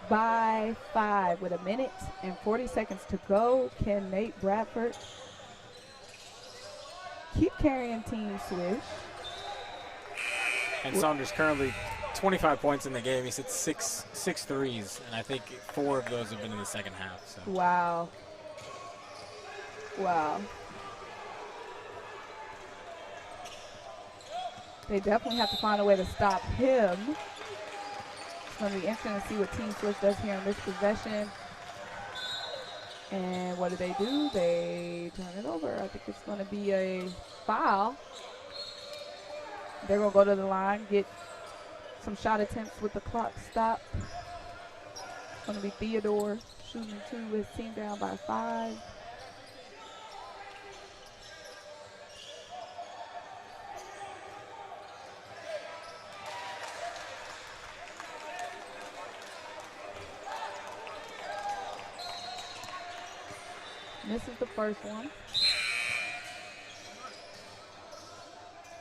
by 5 with 1 minute and 40 seconds to go. Can Nate Bradford keep carrying Team Swish? And Saunders currently 25 points in the game. He's hit six threes, and I think 4 of those have been in the second half. So. Wow. They definitely have to find a way to stop him. It's going to be interesting to see what Team Swish does here in this possession. And what do? They turn it over. I think it's going to be a foul. They're going to go to the line, get some shot attempts with the clock stopped. It's going to be Theodore shooting 2 with his team down by 5. Misses the first one.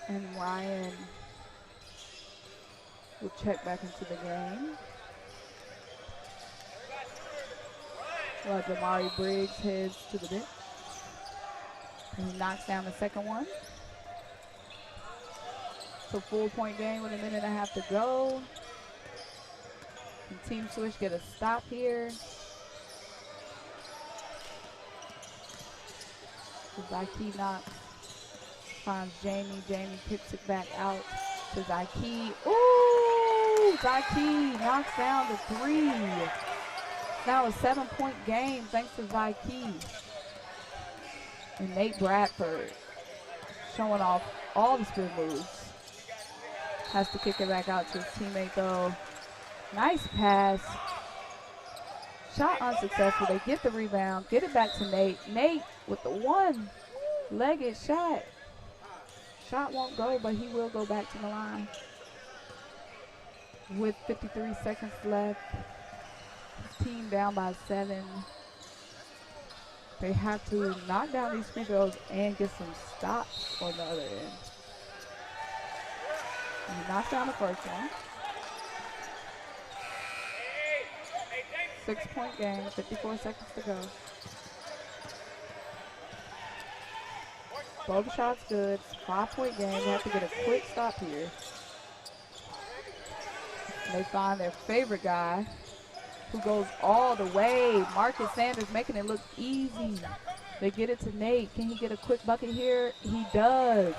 And Ryan will check back into the game. While Jamari Briggs heads to the bench. And he knocks down the second one. It's a 4-point game with 1.5 minutes to go. And Team Swish get a stop here. Zyke knocks, finds Jamie. Jamie kicks it back out to Zyke. Ooh, Zyke knocks down the 3. Now a 7-point game thanks to Zyke. And Nate Bradford showing off all the spin moves. Has to kick it back out to his teammate though. Nice pass. Shot unsuccessful. They get the rebound. Get it back to Nate. Nate with the one-legged shot. Shot won't go, but he will go back to the line. With 53 seconds left. His team down by 7. They have to knock down these free throws and get some stops on the other end. He knocked down the first one. 6-point game, 54 seconds to go. Both shots good. 5-point game. They have to get a quick stop here. They find their favorite guy who goes all the way. Marcus Sanders making it look easy. They get it to Nate. Can he get a quick bucket here? He does.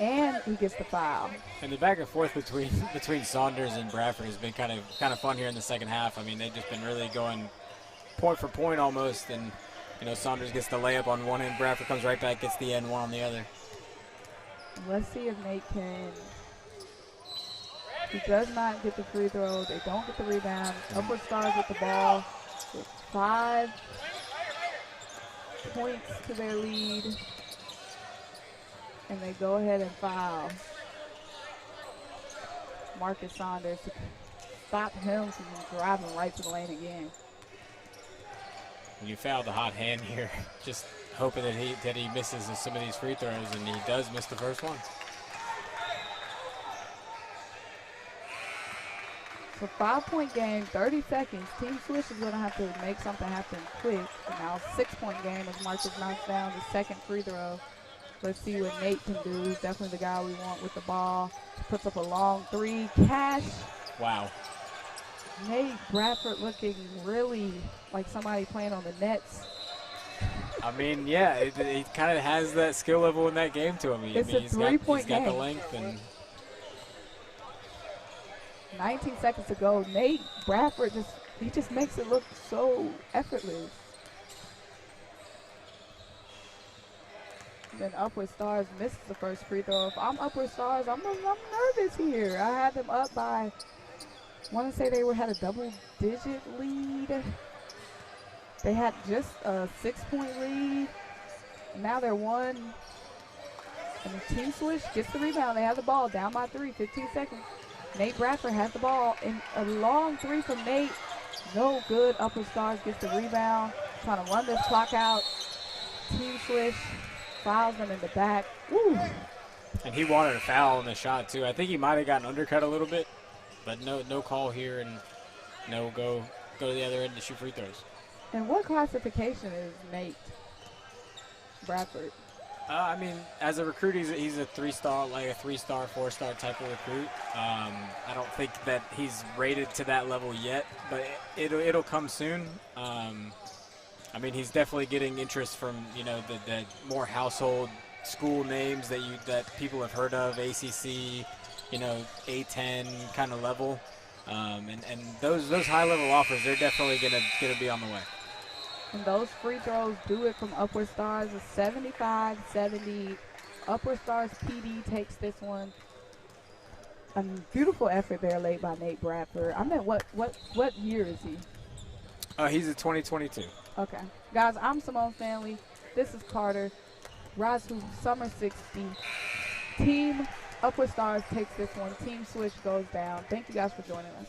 And he gets the foul. And the back and forth between Saunders and Bradford has been kind of fun here in the second half. I mean, they've just been really going point for point almost. And, you know, Saunders gets the layup on one end. Bradford comes right back, gets the end one on the other. Let's see if Nate can. He does not get the free throw. They don't get the rebound. Upward Stars with the ball. With 5 points to their lead. And they go ahead and foul Marcus Saunders to stop him from driving right to the lane again. You fouled the hot hand here, just hoping that he misses some of these free throws, and he does miss the first one. So 5-point game, 30 seconds. Team Swish is going to have to make something happen quick. And now 6-point game as Marcus knocks down the second free throw. Let's see what Nate can do. He's definitely the guy we want with the ball. Puts up a long 3. Cash. Wow. Nate Bradford looking really like somebody playing on the Nets. I mean, yeah, he kind of has that skill level in that game to him. It's a 3-point game. He's got the length. And 19 seconds to go. Nate Bradford just makes it look so effortless. Then Upward Stars misses the first free throw. If I'm Upward Stars, I'm nervous here. I had them up by, I want to say they had a double-digit lead. They had just a 6-point lead. Now they're 1. And the Team Swish gets the rebound. They have the ball down by 3, 15 seconds. Nate Bradford has the ball. And a long 3 from Nate. No good. Upward Stars gets the rebound. Trying to run this clock out. Team Swish fouls them in the back. Woo. And he wanted a foul on the shot, too. I think he might have gotten undercut a little bit, but no call here, and no go to the other end to shoot free throws. And what classification is Nate Bradford? I mean, as a recruit, he's a 3-star, like a 3-star, 4-star type of recruit. I don't think that he's rated to that level yet, but it'll come soon. I mean, he's definitely getting interest from, you know, the more household school names that people have heard of, ACC, you know, A10 kind of level, and those high-level offers, they're definitely gonna be on the way. And those free throws do it from Upward Stars. A 75-70. Upward Stars PD takes this one. A beautiful effort there laid by Nate Bradford. I mean, what year is he? He's a 2022. Okay. Guys, I'm Symone Stanley. This is Carter. RYZE Hoops Summer 60. Team Upward Stars takes this one. Team Swish goes down. Thank you guys for joining us.